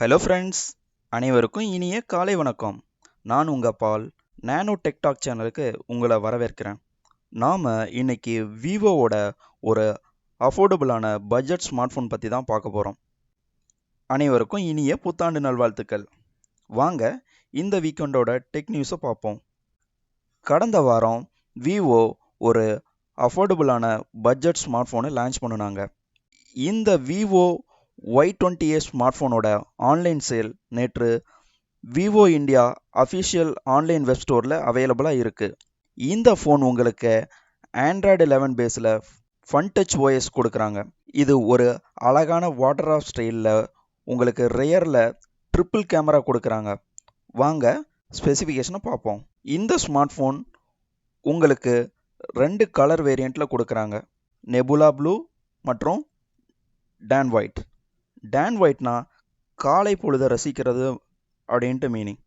Hello friends, அனைவருக்கும் இனிய காலை வணக்கம். நான் உங்கள் பால் நானோ டெக் டாக் சேனலுக்கு உங்களை வரவேற்கிறேன். நாம் இன்னைக்கு விவோவோட ஒரு அஃபோர்டபுளான பட்ஜெட் ஸ்மார்ட் ஃபோன் பற்றி தான் பார்க்க போகிறோம். அனைவருக்கும் இனிய புத்தாண்டு நல்வாழ்த்துக்கள். வாங்க இந்த வீக்கெண்டோட டெக் நியூஸை பார்ப்போம். கடந்த வாரம் விவோ ஒரு அஃபோர்டபுளான பட்ஜெட் ஸ்மார்ட் ஃபோனை லான்ச் பண்ணினாங்க. இந்த விவோ Y20A ஸ்மார்ட் ஃபோனோட ஆன்லைன் சேல் நேற்று Vivo India official online web ஸ்டோரில் அவைலபிளாக இருக்குது. இந்த ஃபோன் உங்களுக்கு ஆண்ட்ராய்டு 11 பேஸில் ஃபன் டச் ஓஎஸ் கொடுக்குறாங்க. இது ஒரு அழகான வாட்டர் ஆஃப் ஸ்டைலில் உங்களுக்கு ரியரில் ட்ரிபிள் கேமரா கொடுக்குறாங்க. வாங்க ஸ்பெசிஃபிகேஷனை பார்ப்போம். இந்த ஸ்மார்ட் ஃபோன் உங்களுக்கு 2 கலர் வேரியண்ட்டில் கொடுக்குறாங்க. நெபுலா ப்ளூ மற்றும் டான் ஒயிட். டான் ஒயிட்னா காலை பொழுதை ரசிக்கிறது அப்படின்ட்டு மீனிங்.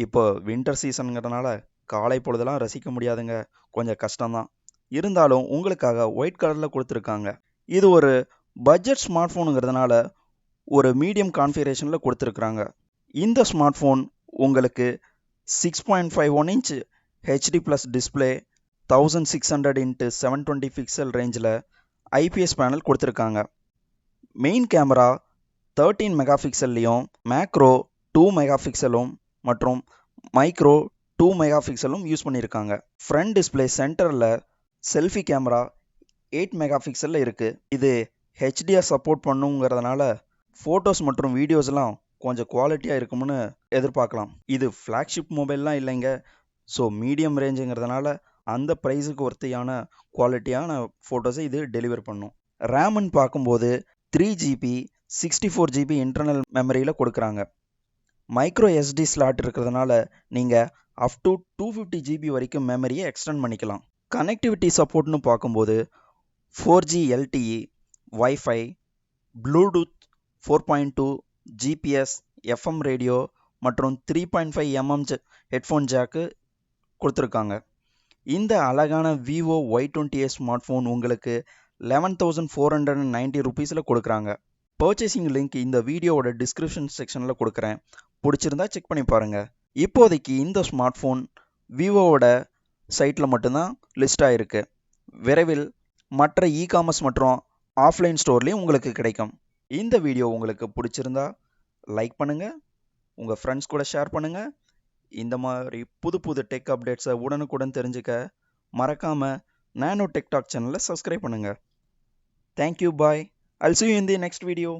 இப்போ வின்டர் சீசனுங்கிறதுனால காலை பொழுதெல்லாம் ரசிக்க முடியாதுங்க, கொஞ்சம் கஷ்டம்தான். இருந்தாலும் உங்களுக்காக ஒயிட் கலரில் கொடுத்துருக்காங்க. இது ஒரு பட்ஜெட் ஸ்மார்ட் ஃபோனுங்கிறதுனால ஒரு மீடியம் கான்ஃபிகரேஷனில் கொடுத்துருக்குறாங்க. இந்த ஸ்மார்ட் ஃபோன் உங்களுக்கு 6.51 inch HD plus display, 1600x720 pixel ரேஞ்சில் ஐபிஎஸ் பேனல் கொடுத்துருக்காங்க. மெயின் கேமரா 13 மெகா பிக்சல்லையும் மேக்ரோ 2 மெகா பிக்சலும் மற்றும் மைக்ரோ 2 மெகா பிக்சலும் யூஸ் பண்ணியிருக்காங்க. ஃப்ரண்ட் டிஸ்பிளே சென்டரில் செல்ஃபி கேமரா 8 மெகா பிக்சலில் இருக்குது. இது ஹெச்டிஆர் சப்போர்ட் பண்ணுங்கிறதுனால ஃபோட்டோஸ் மற்றும் வீடியோஸ்லாம் கொஞ்சம் குவாலிட்டியாக இருக்கும்னு எதிர்பார்க்கலாம். இது ஃப்ளாக்ஷிப் மொபைல்லாம் இல்லைங்க. ஸோ மீடியம் ரேஞ்சுங்கிறதுனால அந்த ப்ரைஸுக்கு ஒர்த்தியான குவாலிட்டியான ஃபோட்டோஸை இது டெலிவர் பண்ணும். ரேம்னு பார்க்கும்போது 3GB 64GB இன்டர்னல் மெமரியில் கொடுக்குறாங்க. மைக்ரோ எஸ்டி ஸ்லாட் இருக்கிறதுனால நீங்கள் அப் டு 250GB வரைக்கும் மெமரியை எக்ஸ்டெண்ட் பண்ணிக்கலாம். கனெக்டிவிட்டி சப்போர்ட்னு பார்க்கும்போது 4G LTE, wifi, Bluetooth 4.2, GPS, FM radio மற்றும் 3.5mm ஹெட்ஃபோன் ஜாக்கு கொடுத்துருக்காங்க. இந்த அழகான விவோ Y20A ஸ்மார்ட் ஃபோன் உங்களுக்கு 11,490 ரூபீஸில் கொடுக்குறாங்க. பர்ச்சேசிங் லிங்க் இந்த வீடியோவோட டிஸ்கிரிப்ஷன் செக்ஷனில் கொடுக்குறேன். பிடிச்சிருந்தா செக் பண்ணி பாருங்கள். இப்போதைக்கு இந்த ஸ்மார்ட் ஃபோன் விவோவோட சைட்டில் மட்டும்தான் லிஸ்ட் ஆகிருக்கு. விரைவில் மற்ற இ-காமர்ஸ் மற்றும் ஆஃப்லைன் ஸ்டோர்லேயும் உங்களுக்கு கிடைக்கும். இந்த வீடியோ உங்களுக்கு பிடிச்சிருந்தா லைக் பண்ணுங்கள், உங்கள் ஃப்ரெண்ட்ஸ் கூட ஷேர் பண்ணுங்கள். இந்த மாதிரி புது புது டெக் அப்டேட்ஸை உடனுக்குடன் தெரிஞ்சுக்க மறக்காமல் நானோ டெக் டாக் சேனலை சப்ஸ்கிரைப் பண்ணுங்கள். Thank you, bye. I'll see you in the next video.